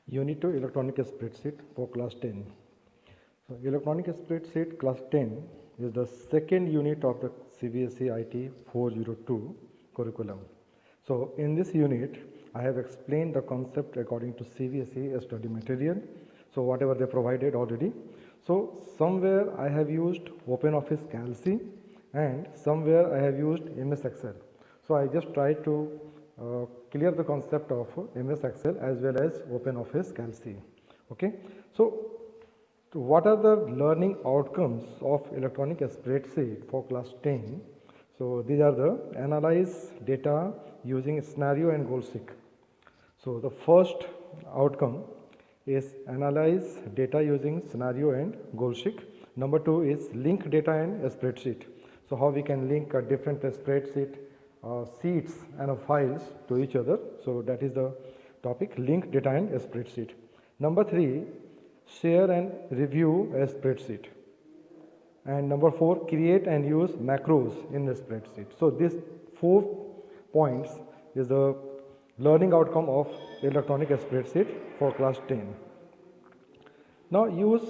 Unit 2 Electronic Spreadsheet for class 10. So Electronic Spreadsheet class 10 is the second unit of the CBSE IT 402 curriculum. So in this unit I have explained the concept according to CBSE study material. So whatever they provided already. So somewhere I have used OpenOffice Calc and somewhere I have used MS Excel. So I just try to clear the concept of MS Excel as well as OpenOffice Calc. Okay. So what are the learning outcomes of electronic spreadsheet for class 10? So these are the analyze data using scenario and goal seek. So the first outcome is analyze data using scenario and goal seek. Number 2 is link data and a spreadsheet. So how we can link a different spreadsheet sheets and files to each other. So that is the topic, link data and a spreadsheet. Number 3, share and review a spreadsheet. And number 4, create and use macros in the spreadsheet. So these 4 points is the learning outcome of electronic spreadsheet for class 10. Now use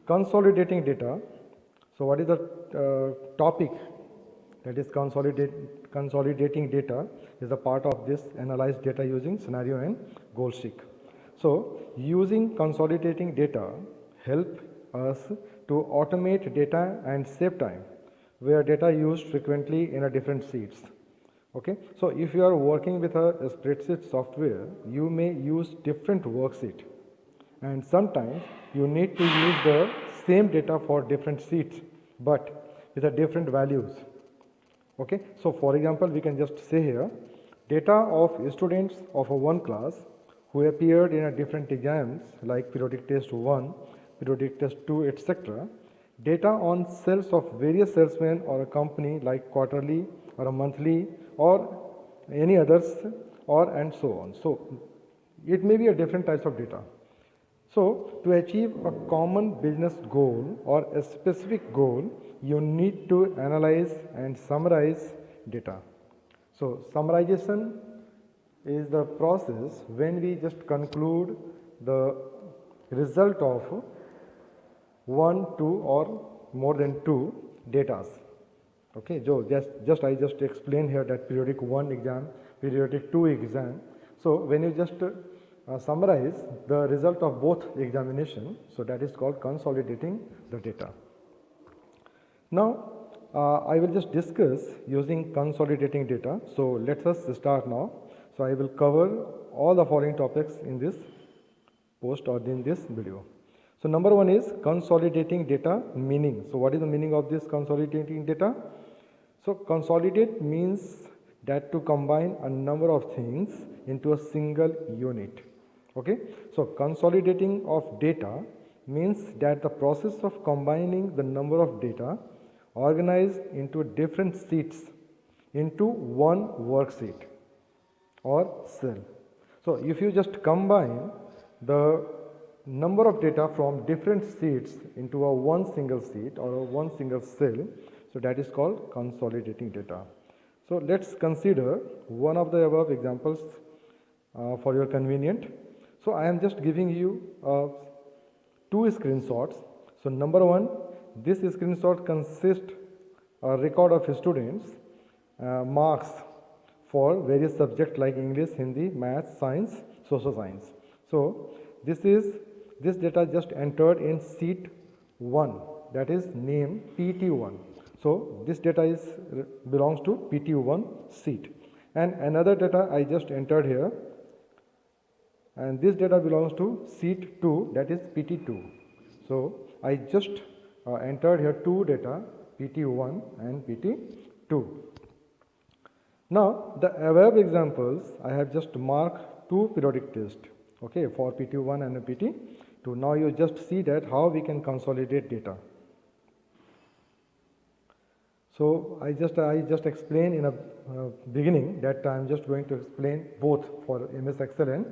consolidating data. So what is the topic? That is consolidating data is a part of this analyze data using scenario and goal seek. So using consolidating data help us to automate data and save time where data used frequently in a different sheets. Okay, so if you are working with a spreadsheet software, you may use different worksheet and sometimes you need to use the same data for different sheets but with a different values. Okay, so for example we can just say here data of students of a one class who appeared in a different exams like periodic test 1, periodic test 2, etc. Data on sales of various salesmen or a company like quarterly or a monthly or any others or and so on. So it may be a different types of data. So to achieve a common business goal or a specific goal, you need to analyze and summarize data. So summarization is the process when we just conclude the result of one, two or more than two datas. Okay, Joe, I just explained here that periodic 1 exam, periodic 2 exam. So when you just summarize the result of both examination, so that is called consolidating the data. Now I will just discuss using consolidating data. So let us start now. So I will cover all the following topics in this post or in this video. So number 1 is consolidating data meaning. So what is the meaning of this consolidating data? So consolidate means that to combine a number of things into a single unit. Okay, so consolidating of data means that the process of combining the number of data organized into different sheets into one worksheet or cell. So if you just combine the number of data from different sheets into a one single sheet or a one single cell, so that is called consolidating data. So let's consider one of the above examples for your convenient. So I am just giving you two screenshots. So number 1, this screenshot consists a record of students marks for various subjects like English, Hindi, Maths, Science, Social Science. So this data just entered in sheet 1, that is name PT1. So this data belongs to PT1 sheet, and another data I just entered here, and this data belongs to sheet 2, that is PT2. So I just entered here two data, PT1 and PT2. Now the above examples I have just marked two periodic tests, okay, for PT1 and PT2. Now you just see that how we can consolidate data. So I just explained in a beginning that I am just going to explain both for MS Excel and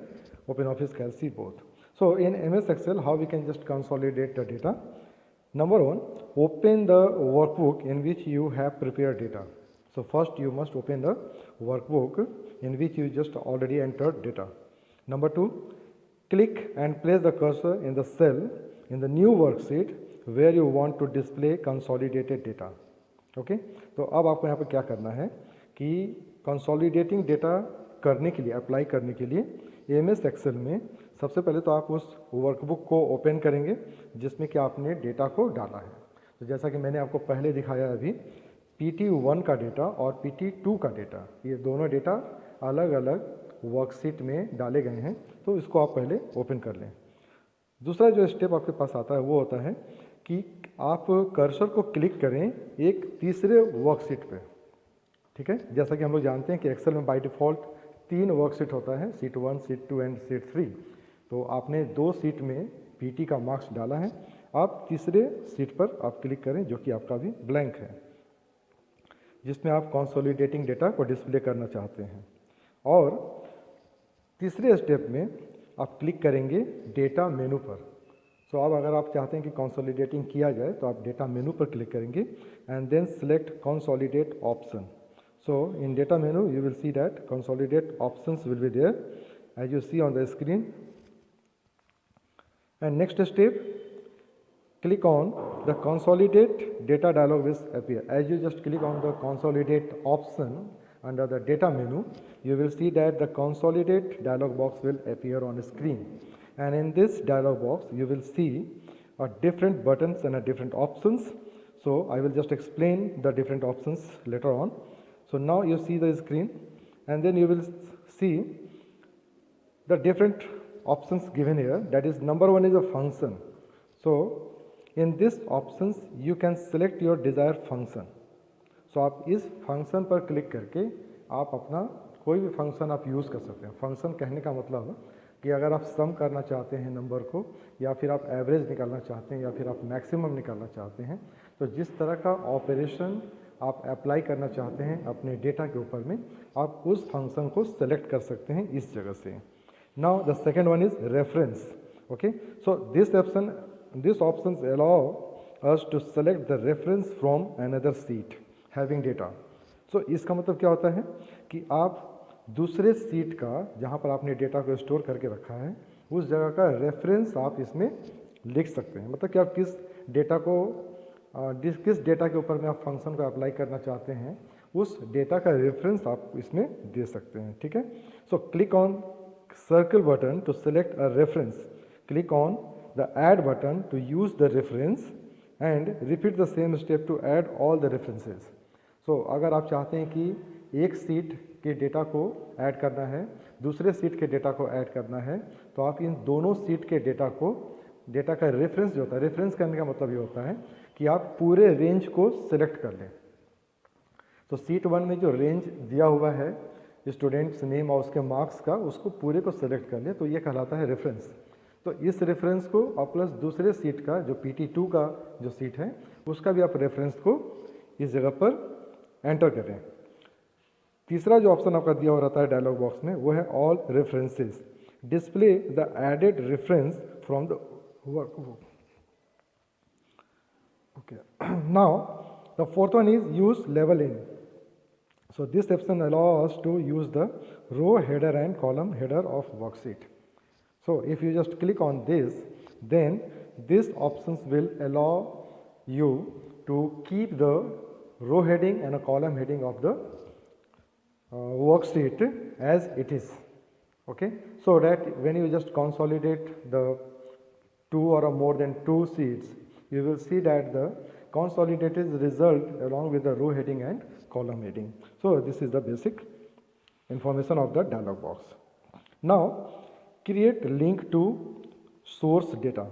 OpenOffice Calc both. So in MS Excel, how we can just consolidate the data. Number 1, open the workbook in which you have prepared data. So first you must open the workbook in which you just already entered data. Number 2, click and place the cursor in the cell in the new worksheet where you want to display consolidated data. Okay तो अब आपको यहाँ पर क्या करना है कि consolidating data करने के लिए, अप्लाई करने के लिए एमएस एक्सेल में सबसे पहले तो आप उस वर्कबुक को ओपन करेंगे जिसमें कि आपने डेटा को डाला है। तो जैसा कि मैंने आपको पहले दिखाया अभी, PT1 का डेटा और PT2 का डेटा, ये दोनों डेटा अलग अलग वर्कशीट में डाले गए हैं, तो इसको आप पहले ओपन कर लें। दूसरा जो स्टेप आपके पास आता है वो होता है कि आप कर्सर को क्लिक करें एक तीसरे वर्कशीट पे, ठीक है। जैसा कि हम लोग जानते हैं कि एक्सेल में बाय डिफ़ॉल्ट 3 वर्कशीट होता है, शीट 1, शीट 2 एंड शीट 3। तो आपने 2 शीट में PT का मार्क्स डाला है, आप तीसरे शीट पर आप क्लिक करें जो कि आपका भी ब्लैंक है, जिसमें आप कंसोलिडेटिंग डेटा को डिस्प्ले करना चाहते हैं। और तीसरे स्टेप में आप क्लिक करेंगे डेटा मेनू पर। सो अब अगर आप चाहते हैं कि कंसोलिडेटिंग किया जाए तो आप डेटा मेनू पर क्लिक करेंगे and then select consolidate option. So in data menu you will see that consolidate options will be there as you see on the screen. And next step, click on the consolidate data dialog will appear. As you just click on the consolidate option under the data menu, you will see that the consolidate dialog box will appear on the screen. And in this dialog box, you will see different buttons and different options. So I will just explain the different options later on. So now you see the screen, and then you will see the different options given here. That is, number 1 is a function. So in this options you can select your desired function. So आप इस function पर click करके आप अपना कोई भी function आप use कर सकते हैं। फंक्शन कहने का मतलब कि अगर आप सम करना चाहते हैं नंबर को, या फिर आप एवरेज निकालना चाहते हैं, या फिर आप मैक्सिमम निकालना चाहते हैं, तो जिस तरह का ऑपरेशन आप अप्लाई करना चाहते हैं अपने डेटा के ऊपर में, आप उस फंक्शन को सेलेक्ट कर सकते हैं इस जगह से। Now the second one is reference. Okay, so this options allow us to select the reference from another sheet having data. So इसका मतलब क्या होता है कि आप दूसरे शीट का, जहाँ पर आपने डेटा को स्टोर करके रखा है, उस जगह का रेफरेंस आप इसमें लिख सकते हैं। मतलब कि आप किस डेटा के ऊपर में आप फंक्शन को अप्लाई करना चाहते हैं, उस डेटा का रेफरेंस आप इसमें दे सकते हैं, ठीक है। So click on circle button to select a reference, click on the add button to use the reference and repeat the same step to add all the references. So अगर आप चाहते हैं कि एक सीट के डेटा को add करना है, दूसरे सीट के डेटा को ऐड करना है, तो आप इन दोनों सीट के डेटा का रेफरेंस जो होता है, रेफरेंस करने का मतलब ये होता है कि आप पूरे रेंज को सिलेक्ट कर लें। तो सीट 1 में जो रेंज दिया हुआ है स्टूडेंट्स नेम और उसके मार्क्स का, उसको पूरे को सिलेक्ट कर लें, तो ये कहलाता है रेफरेंस। तो इस रेफरेंस को और प्लस दूसरे सीट का जो PT2 का जो सीट है, उसका भी आप रेफरेंस को इस जगह पर एंटर करें। तीसरा जो ऑप्शन आपका दिया हुआ रहता है डायलॉग बॉक्स में, वो है all references, display the added reference from the workbook. Okay, now the fourth one is use level in. So this option allows us to use the row header and column header of worksheet. So if you just click on this, then these options will allow you to keep the row heading and a column heading of the worksheet as it is. Okay, so that when you just consolidate the 2 or more than 2 sheets, you will see that the consolidated result along with the row heading and column heading. So this is the basic information of the dialog box. Now create link to source data.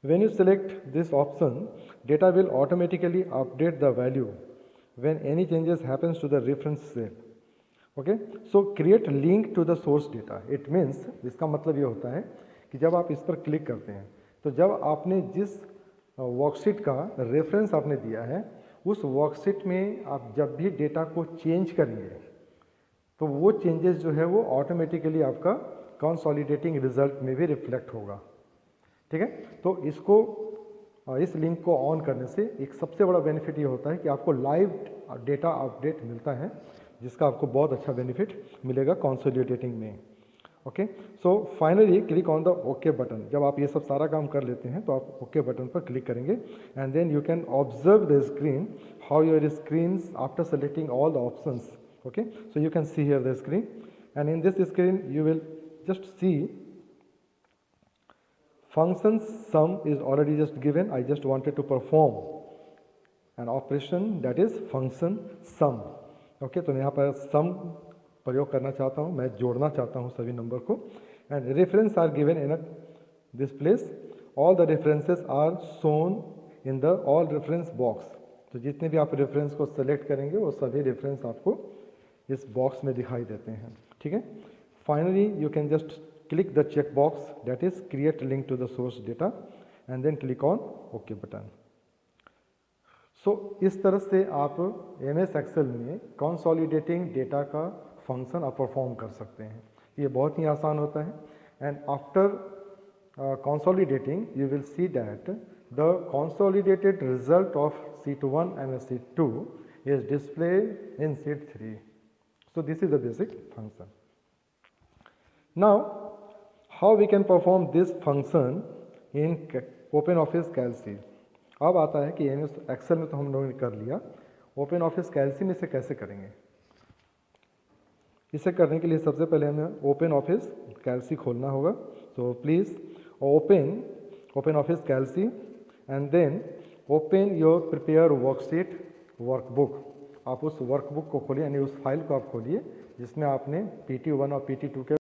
When you select this option, data will automatically update the value when any changes happens to the reference cell. Okay, so create link to the source data. It means, इसका मतलब ये होता है कि जब आप इस पर क्लिक करते हैं, तो जब आपने जिस वर्कशीट का रेफरेंस आपने दिया है, उस वर्कशीट में आप जब भी डेटा को चेंज करेंगे, तो वो चेंजेस जो है वो ऑटोमेटिकली आपका कंसोलिडेटिंग रिजल्ट में भी रिफ्लेक्ट होगा, ठीक है। तो इस लिंक को ऑन करने से एक सबसे बड़ा बेनिफिट ये होता है कि आपको लाइव डेटा अपडेट मिलता है, जिसका आपको बहुत अच्छा बेनिफिट मिलेगा कंसोलिडेटिंग में। Okay, so finally click on the okay button. जब आप ये सब सारा काम कर लेते हैं तो आप ओके बटन पर क्लिक करेंगे and then you can observe the screen, how your screen after selecting all the options. Okay, so you can see here the screen and in this screen you will just see function sum is already just given. I just wanted to perform an operation that is function sum. Okay, तो यहाँ पर सम प्रयोग करना चाहता हूँ, मैं जोड़ना चाहता हूँ सभी नंबर को। And reference are given in this place, all the references are shown in the all reference box. तो जितने भी आप रेफरेंस को सेलेक्ट करेंगे वो सभी रेफरेंस आपको इस बॉक्स में दिखाई देते हैं। ठीक है, finally you can just click the check box that is create link to the source data and then click on okay button. So इस तरह से आप MS एक्सेल में कंसोलिडेटिंग डेटा का फंक्शन आप परफॉर्म कर सकते हैं। ये बहुत ही आसान होता है and after consolidating you will see that the consolidated result of sheet 1 and sheet 2 is displayed in sheet 3. So this is the basic function. Now how we can perform this function in OpenOffice Calc? अब आता है कि MS Excel में तो हम लोगों ने कर लिया, OpenOffice Calc में इसे कैसे करेंगे। इसे करने के लिए सबसे पहले हमें OpenOffice Calc खोलना होगा। तो please open OpenOffice Calc and then open your prepare worksheet workbook। आप उस वर्कबुक को खोलिए, यानी उस फाइल को आप खोलिए जिसमें आपने PT1 और PT2 के